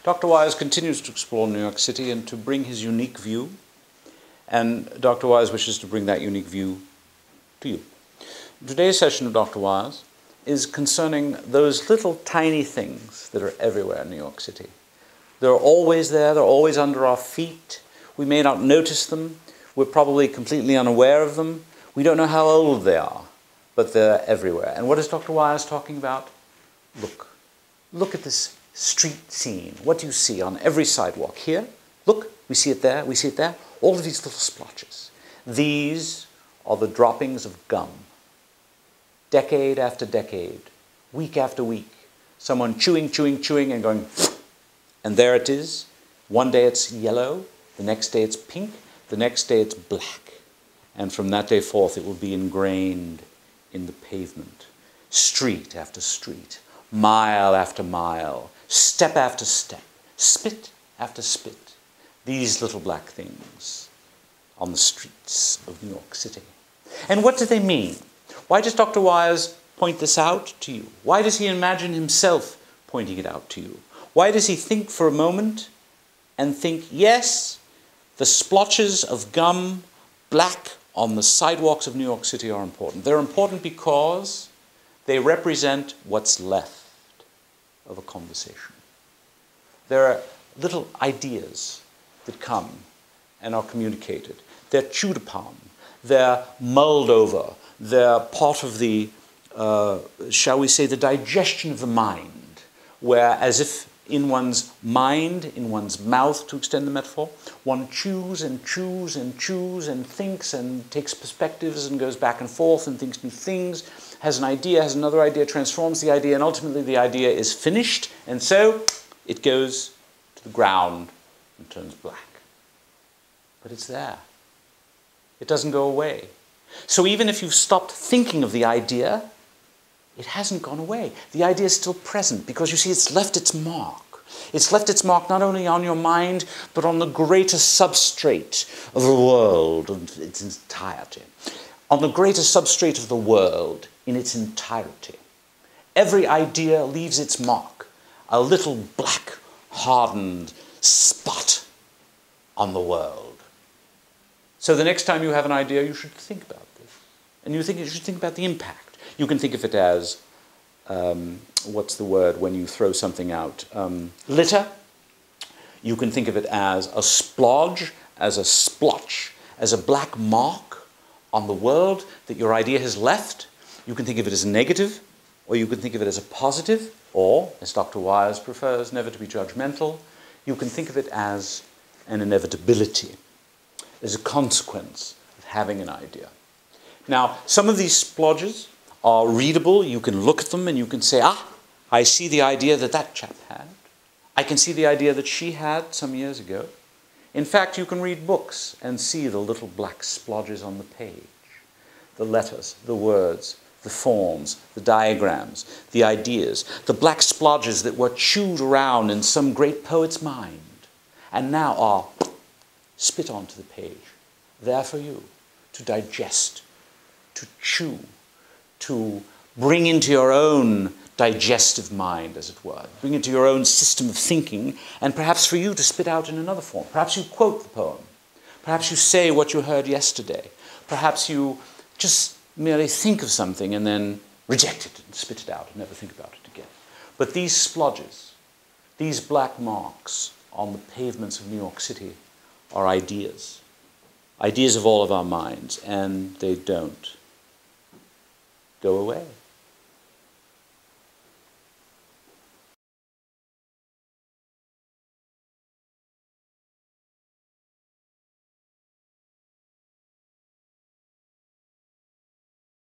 Dr. Wise continues to explore New York City and to bring his unique view, and Dr. Wise wishes to bring that unique view to you. Today's session of Dr. Wise is concerning those little tiny things that are everywhere in New York City. They're always there, they're always under our feet. We may not notice them, we're probably completely unaware of them. We don't know how old they are, but they're everywhere. And what is Dr. Wise talking about? Look at this street scene. What do you see on every sidewalk? Here, look, we see it there, we see it there. All of these little splotches. These are the droppings of gum. Decade after decade, week after week, someone chewing and going, and there it is. One day it's yellow, the next day it's pink, the next day it's black. And from that day forth, it will be ingrained in the pavement. Street after street, mile after mile, step after step, spit after spit. These little black things on the streets of New York City. And what do they mean? Why does Dr. Wise point this out to you? Why does he imagine himself pointing it out to you? Why does he think for a moment and think, yes, the splotches of gum, black on the sidewalks of New York City are important. They're important because they represent what's left of a conversation. There are little ideas that come and are communicated. They're chewed upon. They're mulled over. They're part of the, shall we say, the digestion of the mind, where as if in one's mind, in one's mouth, to extend the metaphor, one chews and chews and chews and thinks and takes perspectives and goes back and forth and thinks new things, has an idea, has another idea, transforms the idea, and ultimately the idea is finished, and so it goes to the ground and turns black. But it's there. It doesn't go away. So even if you've stopped thinking of the idea, it hasn't gone away. The idea is still present because, you see, it's left its mark. It's left its mark not only on your mind, but on the greater substrate of the world in its entirety. On the greater substrate of the world in its entirety. Every idea leaves its mark, a little black, hardened spot on the world. So the next time you have an idea, you should think about this. And you should think about the impact. You can think of it as, what's the word when you throw something out? Litter. You can think of it as a splodge, as a splotch, as a black mark on the world that your idea has left. You can think of it as negative, or you can think of it as a positive, or, as Dr. Wise prefers, never to be judgmental, you can think of it as an inevitability, as a consequence of having an idea. Now, some of these splodges are readable. You can look at them and you can say, I see the idea that that chap had. I can see the idea that she had some years ago. In fact, you can read books and see the little black splodges on the page. The letters, the words, the forms, the diagrams, the ideas, the black splodges that were chewed around in some great poet's mind and now are spit onto the page, there for you to digest, to chew, to bring into your own digestive mind, as it were, bring into your own system of thinking, and perhaps for you to spit out in another form. Perhaps you quote the poem. Perhaps you say what you heard yesterday. Perhaps you just merely think of something and then reject it and spit it out and never think about it again. But these splodges, these black marks on the pavements of New York City are ideas. Ideas of all of our minds, and they don't go away.